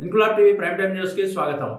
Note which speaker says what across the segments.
Speaker 1: Inquilab TV prime time news కి స్వాగతం.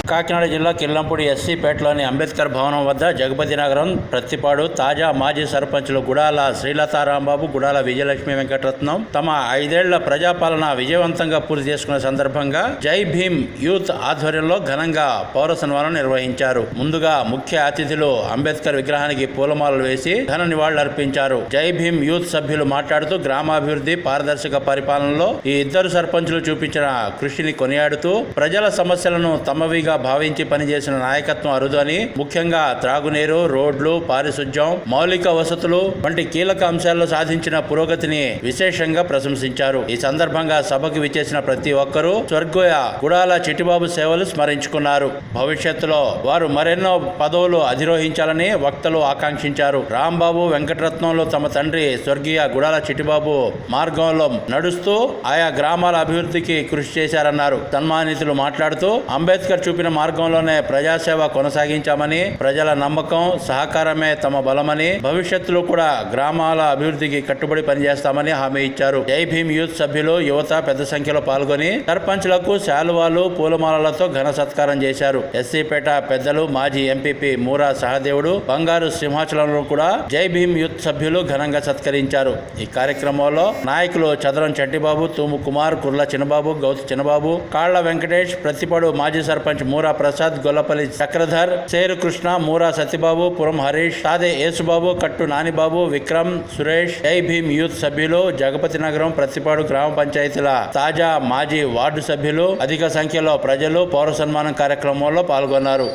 Speaker 1: కాకినాడ జిల్లా కిల్లంపూడి ఎస్సీపేటలోని అంబేద్కర్ భవనం వద్ద జగపతి నగరం ప్రత్తిపాడు తాజా మాజీ సర్పంచులు గుడాల శ్రీలతారాంబాబు, గుడాల విజయలక్ష్మి వెంకటరత్నం తమ 5 ఏళ్ల ప్రజాపాలన విజయవంతంగా పూర్తి చేసుకున్న సందర్భంగా జై భీమ్ యూత్ ఆధ్వర్యంలో ఘనంగా పౌర సన్మానం నిర్వహించారు. ముందుగా ముఖ్య అతిథులు అంబేద్కర్ విగ్రహానికి పూలమాలలు వేసి ఘన నివాళులర్పించారు. జై భీమ్ యూత్ సభ్యులు మాట్లాడుతూ గ్రామాభివృద్ధి, పారదర్శక పరిపాలనలో ఈ ఇద్దరు సర్పంచులు చూపించిన కృషిని కొనియాడుతూ ప్రజల సమస్యలను తమవిగా భావించి పనిచేసిన నాయకత్వం అరుదు అని, ముఖ్యంగా త్రాగునీరు, రోడ్లు, పారిశుధ్యం, మౌలిక వసతులు వంటి కీలక అంశాల్లో సాధించిన పురోగతిని విశేషంగా ప్రశంసించారు. ఈ సందర్భంగా సభకు విచ్చేసిన ప్రతి ఒక్కరూ స్వర్గీయ గుడాల చిట్టిబాబు సేవలు స్మరించుకున్నారు. భవిష్యత్తులో వారు మరెన్నో పదవులు అధిరోహించాలని వక్తలు ఆకాంక్షించారు. రాంబాబు, వెంకటరత్నంలో తమ తండ్రి స్వర్గీయ గుడాల చిట్టిబాబు మార్గంలో నడుస్తూ ఆయా గ్రామాల అభివృద్ధికి కృషి చేశారన్నారు. సన్మానితులు మాట్లాడుతూ అంబేద్కర్ చూపిన మార్గంలోనే ప్రజాసేవ కొనసాగించామని, ప్రజల నమ్మకం, సహకారమే తమ బలమని, భవిష్యత్తులో కూడా గ్రామాల అభివృద్ధికి కట్టుబడి పనిచేస్తామని హామీ ఇచ్చారు. జై భీమ్ యూత్ సభ్యులు, యువత పెద్ద సంఖ్యలో పాల్గొని సర్పంచ్లకు శాలువాలు, పూలమాలలతో ఘన సత్కారం చేశారు. ఎస్సీపేట పెద్దలు మాజీ ఎంపీపీ మూరా సహదేవుడు, బంగారు సింహాచలంలో కూడా జై భీమ్ యూత్ సభ్యులు ఘనంగా సత్కరించారు. ఈ కార్యక్రమంలో నాయకులు చదరం చంటిబాబు, తూము కుమార్, కుర్ల చిన్నబాబు, గౌతు చిన్నబాబు, కాళ్ల వెంకటేష్, ప్రతిపాడు మాజీ సర్పంచ్ మూరా ప్రసాద్, గొల్లపల్లి చక్రధర్, సేరు కృష్ణ, మూరా సత్యబాబు, పురం హరీష్, సాదే యేసుబాబు, కట్టు నానిబాబు, విక్రమ్, సురేష్, జై భీమ్ యూత్ సభ్యులు, జగపతి నగరం ప్రతిపాడు గ్రామ పంచాయతీల తాజా మాజీ వార్డు సభ్యులు, అధిక సంఖ్యలో ప్రజలు పౌర సన్మానం కార్యక్రమంలో పాల్గొన్నారు.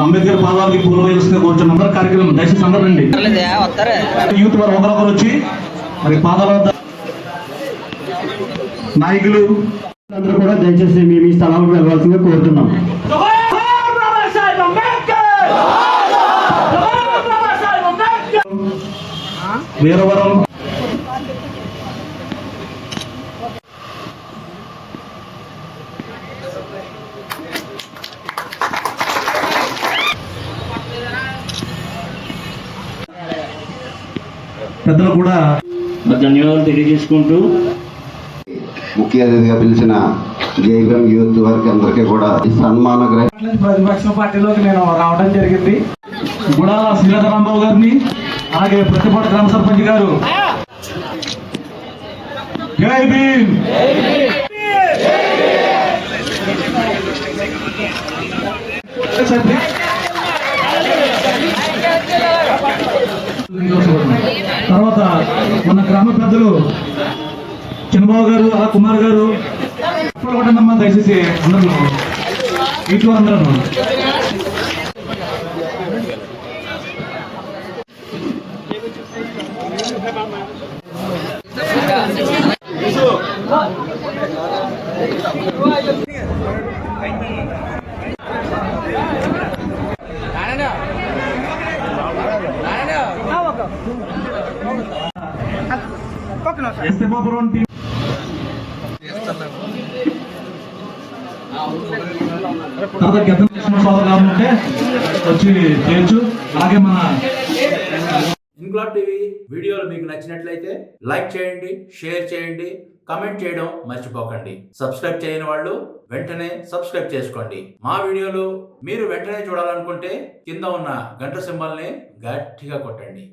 Speaker 2: అంబేద్కర్ పాదాలకి పూల వేసుకుని కూర్చున్న కార్యక్రమం దయచేసి అందరండి. యూత్ వారు ఒకరొకరు వచ్చి మరి పాదాల వద్ద నాయకులు అందరూ కూడా దయచేసి మీ స్థలాలకు వెళ్ళవలసిందిగా కోరుతున్నాం. వీరవరం పెద్దలు కూడా ధన్యవాదాలు తెలియజేసుకుంటూ
Speaker 3: ముఖ్య అతిథిగా పిలిచిన జై భీమ్ యూత్ వారికి అందరికీ కూడా ఈ సన్మాన
Speaker 2: ప్రతిపక్ష పార్టీలోకి నేను రావడం జరిగింది. గుడాల శ్రీలతారాంబాబు గారిని, అలాగే ప్రతిపాడు గ్రామ సర్పంచ్ గారు జై భీమ్ తర్వాత మన గ్రామ పెద్దలు చిన్నబాబు గారు, అలా కుమార్ గారు కొట్టండమ్మా దయచేసి అందరూ ఇటు అందరూ ఎస్ఎఫాపురం టీం ఉంటే వచ్చి చేయొచ్చు. అలాగే మన
Speaker 1: ఇంక్లాబ్ టీవీ వీడియోలు మీకు నచ్చినట్లయితే లైక్ చేయండి, షేర్ చేయండి, కమెంట్ చేయడం మర్చిపోకండి. సబ్స్క్రైబ్ చేయని వాళ్ళు వెంటనే సబ్స్క్రైబ్ చేసుకోండి. మా వీడియోలు మీరు వెంటనే చూడాలనుకుంటే కింద ఉన్న గంట సింబల్ని గట్టిగా కొట్టండి.